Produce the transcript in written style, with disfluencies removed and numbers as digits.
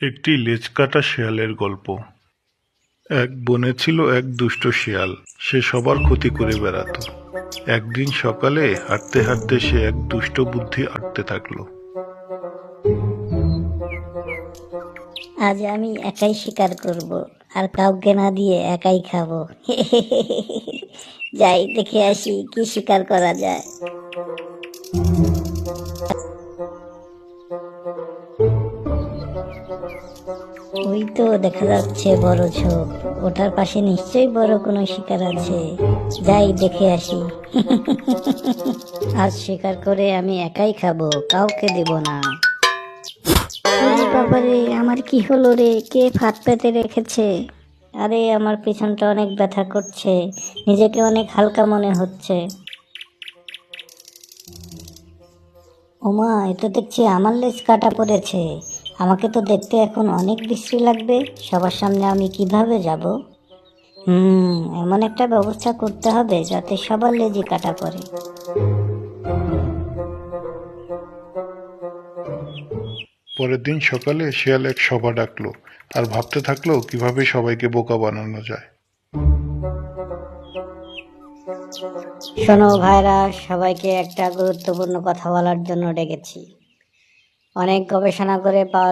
একটি লেজকাটা শেয়ালের গল্প। এক বনে ছিল এক দুষ্ট শিয়াল। সে সবার ক্ষতি করে বেড়াতো। একদিন সকালে হাঁটতে হাঁটতে সে এক দুষ্ট বুদ্ধি আঁটতে থাকলো। আজ আমি একাই শিকার করব আর কাউকে না দিয়ে একাই খাবো। যাই দেখে আসি কি শিকার করা যায়। ওই তো দেখা যাচ্ছে বড় ঝোপ, ওটার পাশে নিশ্চয়ই বড় কোনো শিকার আছে। যাই দেখে আসি। আজ শিকার করে আমি একাই খাবো, কাউকে দেব না। ওরে বাবারে, আমার কি হলো রে? কে ফাঁদ পেতে রেখেছে? আরে আমার পেছনটা অনেক ব্যথা করছে, নিজেকে অনেক হালকা মনে হচ্ছে। ওমা, এটা দেখছি আমার লেজ কাটা পড়েছে। আমাকে তো দেখতে এখন অনেক বিশ্রী লাগবে। সবার সামনে আমি কিভাবে যাব? এমন একটা ব্যবস্থা করতে হবে যাতে সবার লেজই কাটা পড়ে। পরের দিন সকালে শিয়াল এক সভা ডাকলো আর ভাবতে থাকলো কিভাবে সবাইকে বোকা বানানো যায়। শোনো ভাইরা, সবাইকে একটা গুরুত্বপূর্ণ কথা বলার জন্য ডেকেছি। অনেক গবেষণা করে পাওয়া